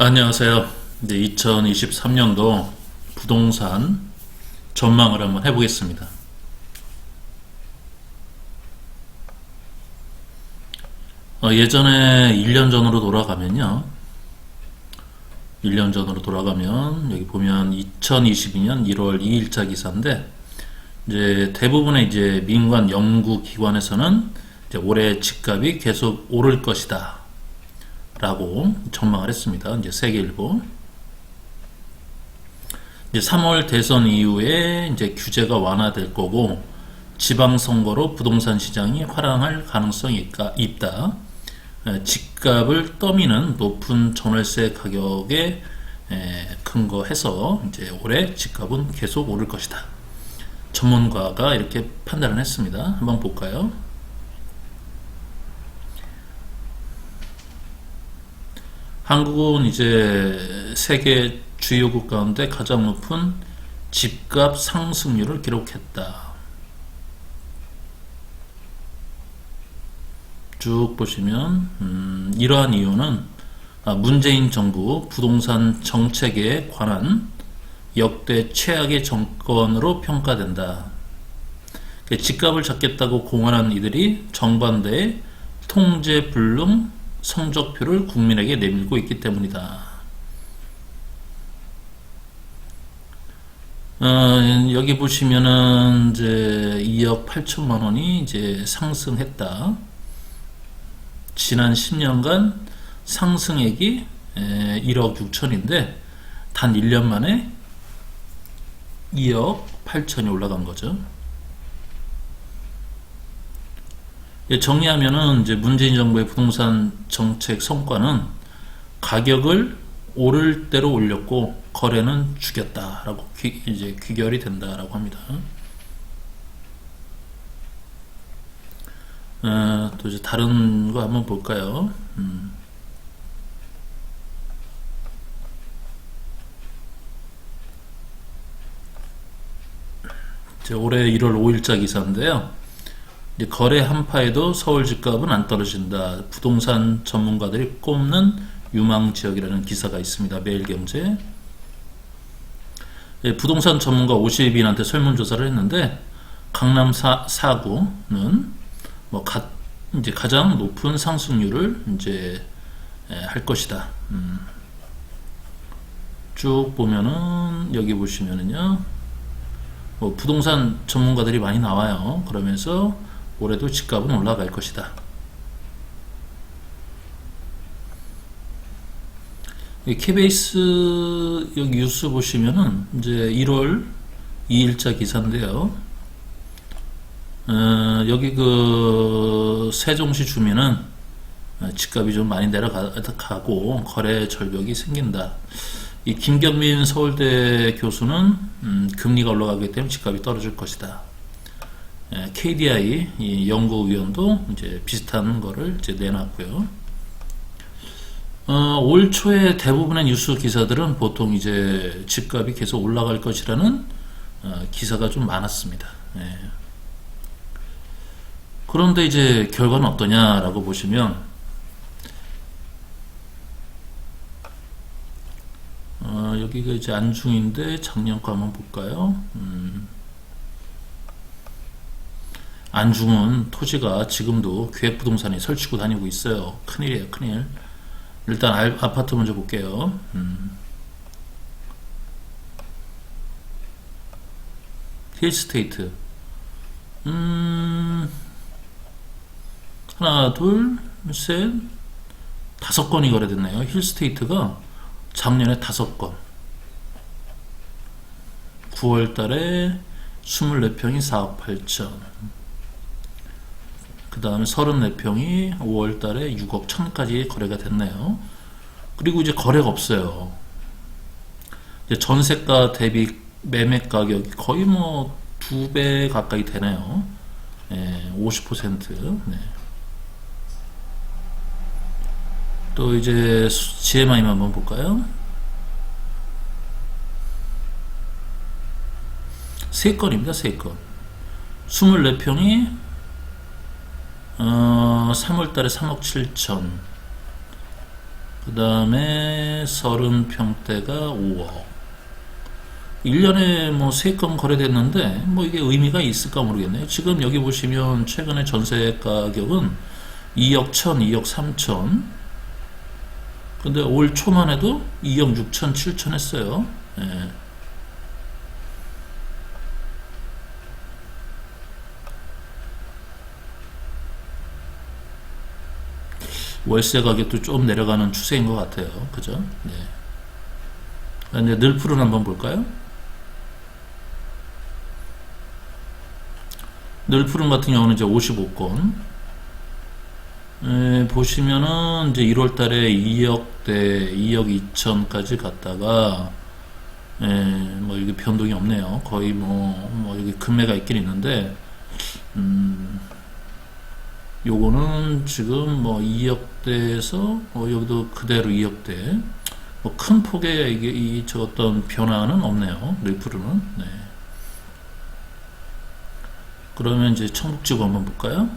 안녕하세요. 이제 2023년도 부동산 전망을 한번 해보겠습니다. 예전에 1년 전으로 돌아가면요. 1년 전으로 돌아가면 여기 보면 2022년 1월 2일자 기사인데 이제 대부분의 이제 민간 연구기관에서는 이제 올해 집값이 계속 오를 것이다 라고 전망을 했습니다. 이제 세계일보. 이제 3월 대선 이후에 이제 규제가 완화될 거고 지방선거로 부동산 시장이 화랑할 가능성이 있다. 집값을 떠미는 높은 전월세 가격에 근거해서 이제 올해 집값은 계속 오를 것이다. 전문가가 이렇게 판단을 했습니다. 한번 볼까요? 한국은 이제 세계 주요국 가운데 가장 높은 집값 상승률을 기록했다. 쭉 보시면 이러한 이유는 문재인 정부 부동산 정책에 관한 역대 최악의 정권으로 평가된다. 집값을 잡겠다고 공언한 이들이 정반대의 통제 불능 성적표를 국민에게 내밀고 있기 때문이다. 여기 보시면은 이제 2억 8천만 원이 이제 상승했다. 지난 10년간 상승액이 1억 6천인데 단 1년 만에 2억 8천이 올라간 거죠. 정리하면은 이제 문재인 정부의 부동산 정책 성과는 가격을 오를 대로 올렸고 거래는 죽였다라고 이제 귀결이 된다라고 합니다. 또 이제 다른 거 한번 볼까요? 이제 올해 1월 5일자 기사인데요. 이제 거래 한파에도 서울 집값은 안 떨어진다. 부동산 전문가들이 꼽는 유망 지역이라는 기사가 있습니다. 매일경제. 부동산 전문가 50인한테 설문조사를 했는데 강남 4구는 뭐 이제 가장 높은 상승률을 이제 할 것이다. 쭉 보면은 여기 보시면은요. 뭐 부동산 전문가들이 많이 나와요. 그러면서 올해도 집값은 올라갈 것이다. KBS 여기 뉴스 보시면은 이제 1월 2일자 기사인데요. 여기 그 세종시 주민은 집값이 좀 많이 내려가고 거래 절벽이 생긴다. 이 김경민 서울대 교수는 금리가 올라가기 때문에 집값이 떨어질 것이다. KDI 이 연구위원도 이제 비슷한 거를 이제 내놨고요. 올 초에 대부분의 뉴스 기사들은 보통 이제 집값이 계속 올라갈 것이라는 기사가 좀 많았습니다. 그런데 이제 결과는 어떠냐라고 보시면 여기가 이제 안중인데 작년 거 한번 볼까요? 안중은 토지가 지금도 기획부동산에 설치고 다니고 있어요. 큰일이에요, 큰일. 일단 아파트 먼저 볼게요. 힐스테이트. 하나, 둘, 셋, 5건이 거래됐네요. 힐스테이트가 작년에 5건. 9월 달에 24평이 4억 8천. 그 다음에 34평이 5월 달에 6억 1천까지 거래가 됐네요. 그리고 이제 거래가 없어요. 이제 전세가 대비 매매 가격이 거의 뭐 2배 가까이 되네요. 50%. 네. 또 이제 GMI만 한번 볼까요? 3건입니다. 3건. 24평이 3월달에 3억 7천, 그 다음에 30평대가 5억. 1년에 뭐 3건 거래됐는데 뭐 이게 의미가 있을까 모르겠네요. 지금 여기 보시면 최근에 전세 가격은 2억 1천, 2억 3천. 근데 올 초만 해도 2억 6천, 7천 했어요. 예. 월세 가격도 좀 내려가는 추세인 것 같아요. 그죠? 네. 근데 늘풀은 한번 볼까요? 늘푸른 같은 경우는 이제 55건. 보시면은 이제 1월 달에 2억대, 2억 2천까지 갔다가, 뭐 이게 변동이 없네요. 거의 뭐 여기 금매가 있긴 있는데, 요거는 지금 뭐 2억대에서, 여기도 그대로 2억대. 뭐 큰 폭의 이게 저 어떤 변화는 없네요. 늘푸르는. 네. 그러면 이제 청북지구 한번 볼까요?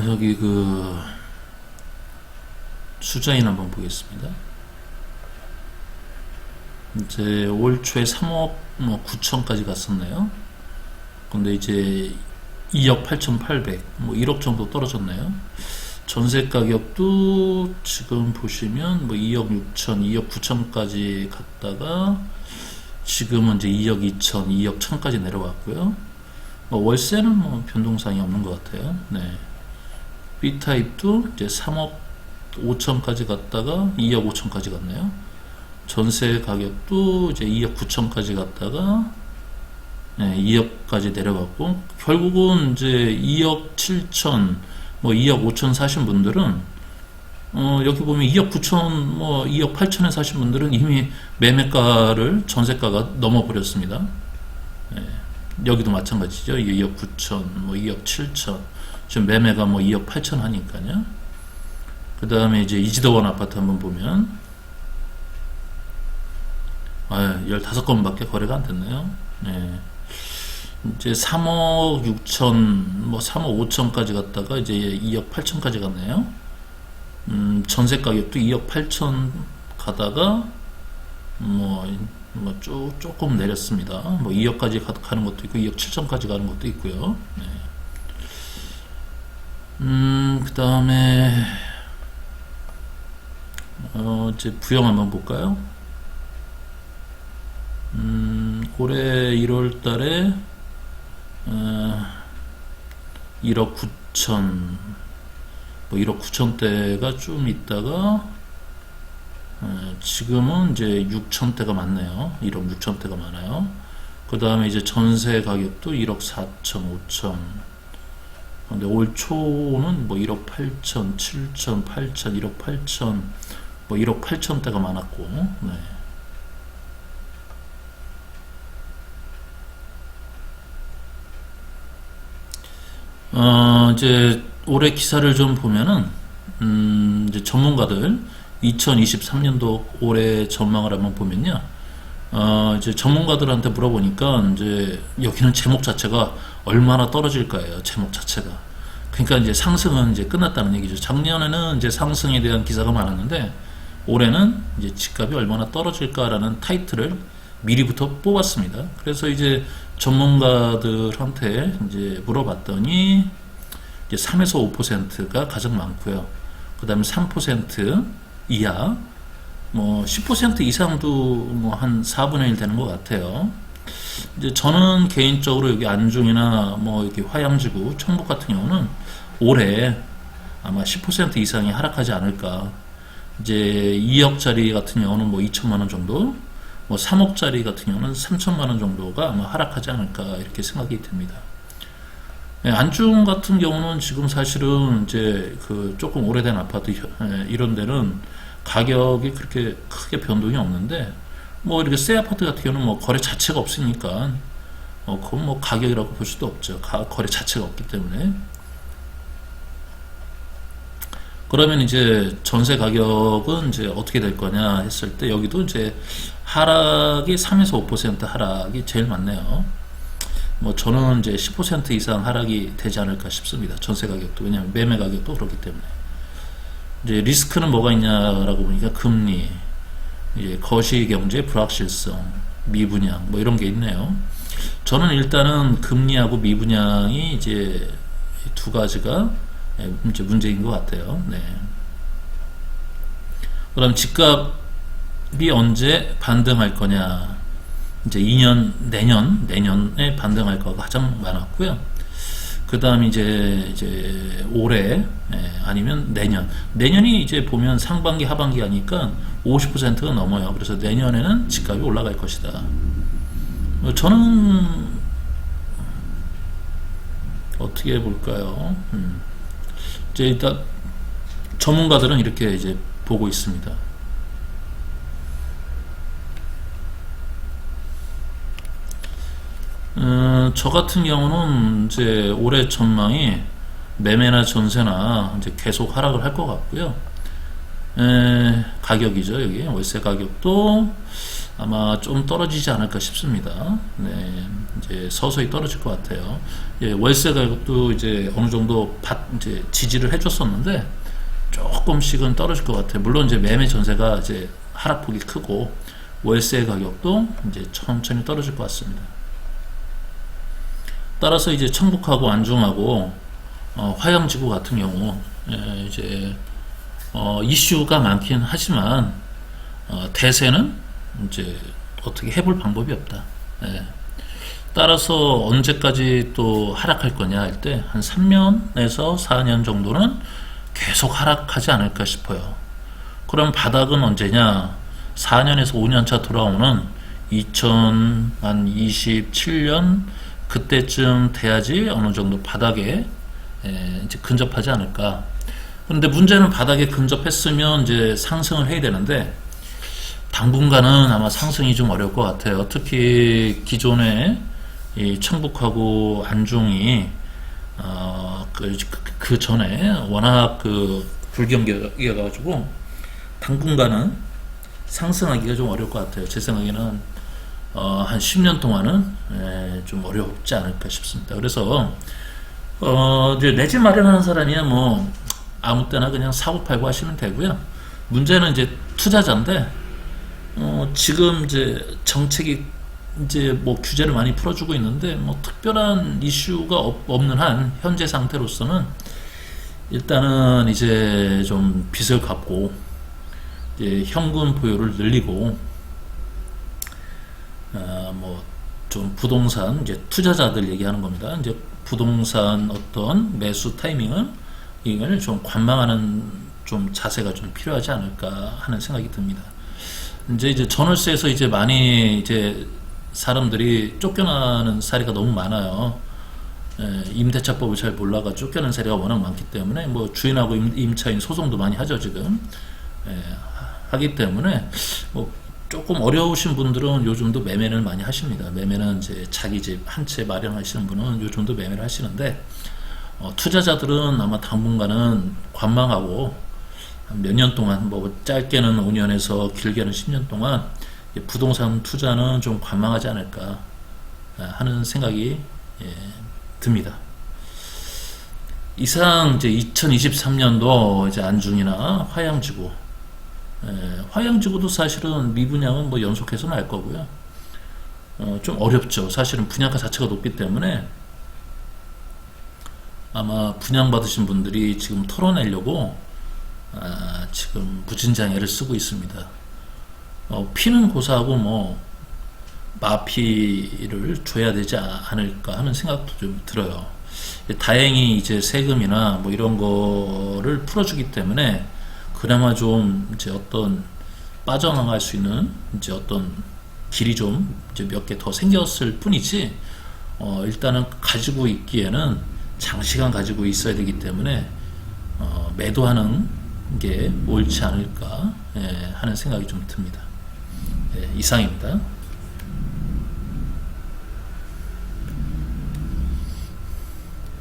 여기 그 수자인 한번 보겠습니다. 이제 올 초에 3억 뭐 9천까지 갔었네요. 근데 이제 2억 8,800, 뭐 1억 정도 떨어졌네요. 전세 가격도 지금 보시면 뭐 2억 6천, 2억 9천까지 갔다가 지금은 이제 2억 2천, 2억 1천까지 내려왔고요. 뭐 월세는 뭐 변동사항이 없는 것 같아요. 네. B타입도 이제 3억 5천까지 갔다가 2억 5천까지 갔네요. 전세 가격도 이제 2억 9천까지 갔다가 2억까지 내려갔고, 결국은 이제 2억 7천, 뭐 2억 5천 사신 분들은 여기 보면 2억 9천, 뭐 2억 8천에 사신 분들은 이미 매매가를 전세가가 넘어버렸습니다. 여기도 마찬가지죠. 2억 9천, 뭐 2억 7천. 지금 매매가 뭐 2억 8천 하니까요. 그 다음에 이제 이지더원 아파트 한번 보면 15건밖에 거래가 안 됐네요. 네. 이제 3억 6천, 뭐 3억 5천까지 갔다가 이제 2억 8천까지 갔네요. 전세 가격도 2억 8천 가다가 조금 내렸습니다. 뭐 2억까지 가는 것도 있고 2억 7천까지 가는 것도 있고요. 네. 그 다음에 이제 부영 한번 볼까요? 올해 1월 달에 1억 9천, 뭐 1억 9천대가 좀 있다가 지금은 이제 6천대가 많네요. 1억 6천대가 많아요. 그 다음에 이제 전세 가격도 1억 4천, 5천. 근데 올 초는 뭐 1억 8천, 7천, 8천, 1억 8천, 뭐 1억 8천대가 많았고, 네. 이제 올해 기사를 좀 보면은, 이제 전문가들 2023년도 올해 전망을 한번 보면요. 이제 전문가들한테 물어보니까 이제 여기는 제목 자체가 얼마나 떨어질까예요. 제목 자체가. 그러니까 이제 상승은 이제 끝났다는 얘기죠. 작년에는 이제 상승에 대한 기사가 많았는데 올해는 이제 집값이 얼마나 떨어질까라는 타이틀을 미리부터 뽑았습니다. 그래서 이제 전문가들한테 이제 물어봤더니 이제 3에서 5%가 가장 많고요. 그 다음에 3% 이하, 뭐 10% 이상도 뭐 한 4분의 1 되는 것 같아요. 이제 저는 개인적으로 여기 안중이나 뭐 이렇게 화양지구, 청북 같은 경우는 올해 아마 10% 이상이 하락하지 않을까. 이제 2억짜리 같은 경우는 뭐 2천만 원 정도, 뭐 3억짜리 같은 경우는 3천만 원 정도가 아마 하락하지 않을까 이렇게 생각이 듭니다. 안중 같은 경우는 지금 사실은 이제 그 조금 오래된 아파트 이런 데는 가격이 그렇게 크게 변동이 없는데 뭐 이렇게 새 아파트 같은 경우는 뭐 거래 자체가 없으니까 그건 뭐 가격이라고 볼 수도 없죠. 거래 자체가 없기 때문에. 그러면 이제 전세 가격은 이제 어떻게 될 거냐 했을 때 여기도 이제 하락이 3에서 5% 하락이 제일 많네요. 뭐 저는 이제 10% 이상 하락이 되지 않을까 싶습니다. 전세 가격도. 왜냐하면 매매 가격도 그렇기 때문에. 이제 리스크는 뭐가 있냐라고 보니까 금리, 이제 거시 경제 불확실성, 미분양 뭐 이런 게 있네요. 저는 일단은 금리하고 미분양이 이제 두 가지가 이제 문제인 것 같아요. 네. 그럼 집값이 언제 반등할 거냐? 이제 2년, 내년에 반등할 거가 가장 많았고요. 그 다음 이제 올해, 아니면 내년이 이제 보면 상반기, 하반기 하니까 50%가 넘어요. 그래서 내년에는 집값이 올라갈 것이다. 저는 어떻게 볼까요? 이제 일단 전문가들은 이렇게 이제 보고 있습니다. 저 같은 경우는 이제 올해 전망이 매매나 전세나 이제 계속 하락을 할 것 같고요. 가격이죠. 여기 월세 가격도 아마 좀 떨어지지 않을까 싶습니다. 네, 이제 서서히 떨어질 것 같아요. 예, 월세 가격도 이제 어느 정도 이제 지지를 해줬었는데 조금씩은 떨어질 것 같아요. 물론 이제 매매 전세가 이제 하락폭이 크고 월세 가격도 이제 천천히 떨어질 것 같습니다. 따라서 이제 청북하고 안중하고 화양지구 같은 경우 이제 이슈가 많긴 하지만 대세는 이제 어떻게 해볼 방법이 없다. 예. 따라서 언제까지 또 하락할 거냐 할 때 한 3년에서 4년 정도는 계속 하락하지 않을까 싶어요. 그럼 바닥은 언제냐? 4년에서 5년 차 돌아오는 2027년 그때쯤 돼야지 어느 정도 바닥에 이제 근접하지 않을까. 그런데 문제는 바닥에 근접했으면 이제 상승을 해야 되는데 당분간은 아마 상승이 좀 어려울 것 같아요. 특히 기존에 이 청북하고 안중이 그 전에 워낙 불경기여가지고 당분간은 상승하기가 좀 어려울 것 같아요. 제 생각에는 한 10년 동안은 좀 어렵지 않을까 싶습니다. 그래서 이제 내 집 마련하는 사람이야 뭐 아무 때나 그냥 사고 팔고 하시면 되고요. 문제는 이제 투자자인데 지금 이제 정책이 이제 뭐 규제를 많이 풀어주고 있는데 뭐 특별한 이슈가 없는 한 현재 상태로서는 일단은 이제 좀 빚을 갚고 이제 현금 보유를 늘리고 뭐 좀 부동산 이제 투자자들 얘기하는 겁니다. 이제 부동산 어떤 매수 타이밍을 이걸 좀 관망하는 좀 자세가 좀 필요하지 않을까 하는 생각이 듭니다. 이제 전월세에서 이제 많이 이제 사람들이 쫓겨나는 사례가 너무 많아요. 임대차법을 잘 몰라가 쫓겨나는 사례가 워낙 많기 때문에 뭐 주인하고 임차인 소송도 많이 하죠 지금. 하기 때문에 뭐 조금 어려우신 분들은 요즘도 매매를 많이 하십니다. 매매는 이제 자기 집 한 채 마련하시는 분은 요즘도 매매를 하시는데 투자자들은 아마 당분간은 관망하고 몇 년 동안 뭐 짧게는 5년에서 길게는 10년 동안 부동산 투자는 좀 관망하지 않을까 하는 생각이 듭니다. 이상 이제 2023년도 이제 안중이나 화양지구, 화양지구도 사실은 미분양은 뭐 연속해서 날 거고요. 좀 어렵죠. 사실은 분양가 자체가 높기 때문에 아마 분양받으신 분들이 지금 털어내려고 지금 무진장애를 쓰고 있습니다. 피는 고사하고 뭐 마피를 줘야 되지 않을까 하는 생각도 좀 들어요. 다행히 이제 세금이나 뭐 이런 거를 풀어주기 때문에 그나마 좀 이제 어떤 빠져나갈 수 있는 이제 어떤 길이 좀 이제 몇 개 더 생겼을 뿐이지 일단은 가지고 있기에는 장시간 가지고 있어야 되기 때문에 매도하는 게 옳지 않을까 하는 생각이 좀 듭니다. 이상입니다.